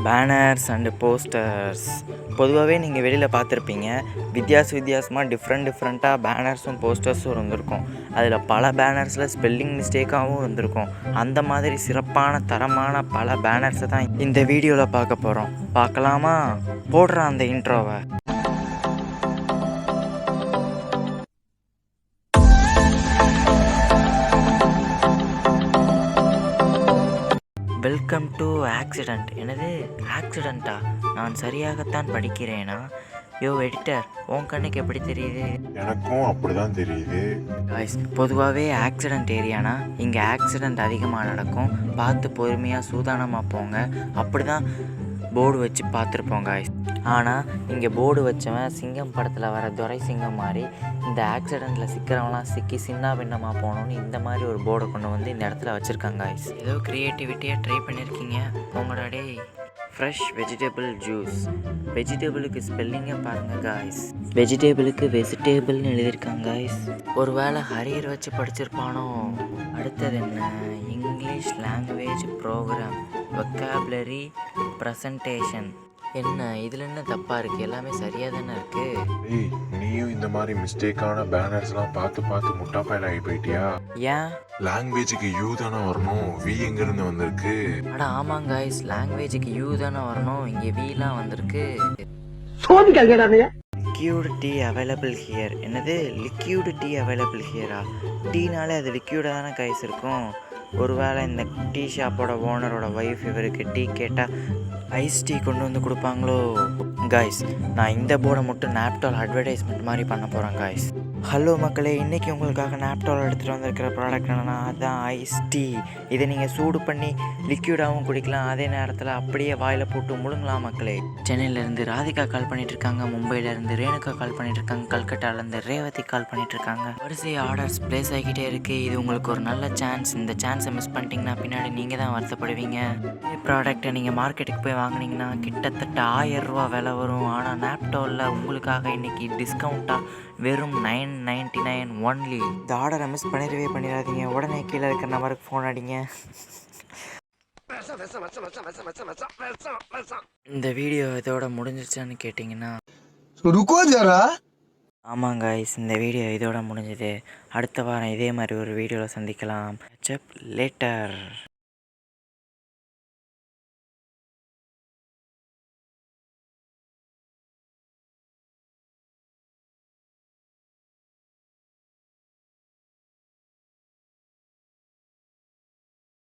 Banners and posters பொதுவாகவே நீங்கள் வெளியில் பார்த்துருப்பீங்க. வித்தியாசமாக டிஃப்ரெண்ட்டாக பேனர்ஸும் போஸ்டர்ஸும் இருந்திருக்கும். அதில் பல பேனர்ஸில் ஸ்பெல்லிங் மிஸ்டேக்காகவும் இருந்திருக்கும். அந்த மாதிரி சிறப்பான தரமான பல பேனர்ஸை தான் இந்த வீடியோவில் பார்க்க போகிறோம். பார்க்கலாமா? போடுறான் அந்த இன்ட்ரோவை. Welcome to accident. எனது ஆக்சிடெண்ட்டா? நான் சரியாகத்தான் படிக்கிறேனா? யோ எடிட்டர், உன் கண்ணுக்கு எப்படி தெரியுது? எனக்கும் அப்படிதான் தெரியுது. பொதுவாகவே ஆக்சிடெண்ட் ஏரியானா இங்கே ஆக்சிடெண்ட் அதிகமாக நடக்கும். பார்த்து பொறுமையாக சூதானமாக போங்க. அப்படி தான் போர்டு வச்சு பார்த்துருப்போம் காய்ஸ். ஆனால் இங்கே போர்டு வச்சவன் சிங்கம் படத்தில் வர துரை சிங்கம் மாதிரி இந்த ஆக்சிடெண்ட்டில் சிக்கிறவங்களாம் சிக்கி சின்ன பின்னமாக போகணுன்னு இந்த மாதிரி ஒரு போர்டை கொண்டு வந்து இந்த இடத்துல வச்சுருக்காங்க காய்ஸ். ஏதோ க்ரியேட்டிவிட்டியாக ட்ரை பண்ணியிருக்கீங்க போங்கடா டே. Fresh vegetable juice. வெஜிடபிளுக்கு ஸ்பெல்லிங்கை பாருங்கள் காய்ஸ். வெஜிடபிளுக்கு வெஜிடபிள்னு எழுதியிருக்காங்க காய்ஸ். ஒரு வேளை ஹரியர் வச்சு படிச்சிருப்பானோ? அடுத்தது என்ன? English language program, vocabulary presentation. என்ன இதில் என்ன தப்பாக இருக்குது? எல்லாமே சரியாக தானே இருக்குது. நீயும் இந்த மாதிரி மிஸ்டேக்கான பேனர்ஸ்லாம் பார்த்து முட்டாப்பாயில் ஆகி போயிட்டியா? ஏன்? லாங்குவேஜுக்கு யூ தானே வரணும், வி எங்கேருந்து வந்திருக்கு? அட ஆமாங்க காய்ஸ், லாங்குவேஜுக்கு யூ தானே வரணும், இங்கே விலாம் வந்திருக்கு. Liquid tea available here. என்னது லிக்யூட் டீ அவைலபிள் ஹியரா? டீனாலே அது லிக்யூடாக தானே காய்ஸ் இருக்கும். ஒருவேளை இந்த டீ ஷாப்போட ஓனரோட ஒய்ஃப் இவருக்கு டீ கேட்டால் ஐஸ் டீ கொண்டு வந்து கொடுப்பாங்களோ? காய்ஸ், நான் இந்த போர்டை மட்டும் நாப்டால் அட்வர்டைஸ்மெண்ட் மாதிரி பண்ண போகிறேன் காய்ஸ். ஹலோ மக்களே, இன்றைக்கி உங்களுக்காக நாப்டால் எடுத்துகிட்டு வந்திருக்கிற ப்ராடக்ட் என்னென்னா அதுதான் ஐஸ் டீ. இதை நீங்கள் சூடு பண்ணி லிக்யூடாகவும் குடிக்கலாம், அதே நேரத்தில் அப்படியே வாயில் போட்டு முழுங்கலாம் மக்களே. சென்னையிலேருந்து ராதிகா கால் பண்ணிகிட்ருக்காங்க, மும்பையிலேருந்து ரேணுகா கால் பண்ணிகிட்ருக்காங்க, கல்கட்டாலேருந்து ரேவதி கால் பண்ணிகிட்ருக்காங்க. வரிசை ஆர்டர்ஸ் ப்ளேஸ் ஆகிக்கிட்டே இருக்குது. இது உங்களுக்கு ஒரு நல்ல சான்ஸ். இந்த சான்ஸை மிஸ் பண்ணிட்டீங்கன்னா பின்னாடி நீங்கள் தான் வருத்தப்படுவீங்க. இதே ப்ராடக்ட்டை நீங்கள் மார்க்கெட்டுக்கு போய் வாங்கினீங்கன்னா கிட்டத்தட்ட 1000 ரூபா விலை வரும். ஆனால் நாப்டாலில் உங்களுக்காக இன்றைக்கி டிஸ்கவுண்ட்டாக வெறும் 999 ஒன்லி. இந்த ஆர்டரை மிஸ் பண்ணிடாதீங்க. உடனே கீழே இருக்கிற நம்பருக்கு ஃபோன் அடிங்க. இந்த வீடியோ இதோட முடிஞ்சிருச்சான்னு கேட்டிங்கன்னா ஆமாங்க காய்ஸ், இந்த வீடியோ இதோட முடிஞ்சது. அடுத்த வாரம் இதே மாதிரி ஒரு வீடியோவில் சந்திக்கலாம். லேட்டர்.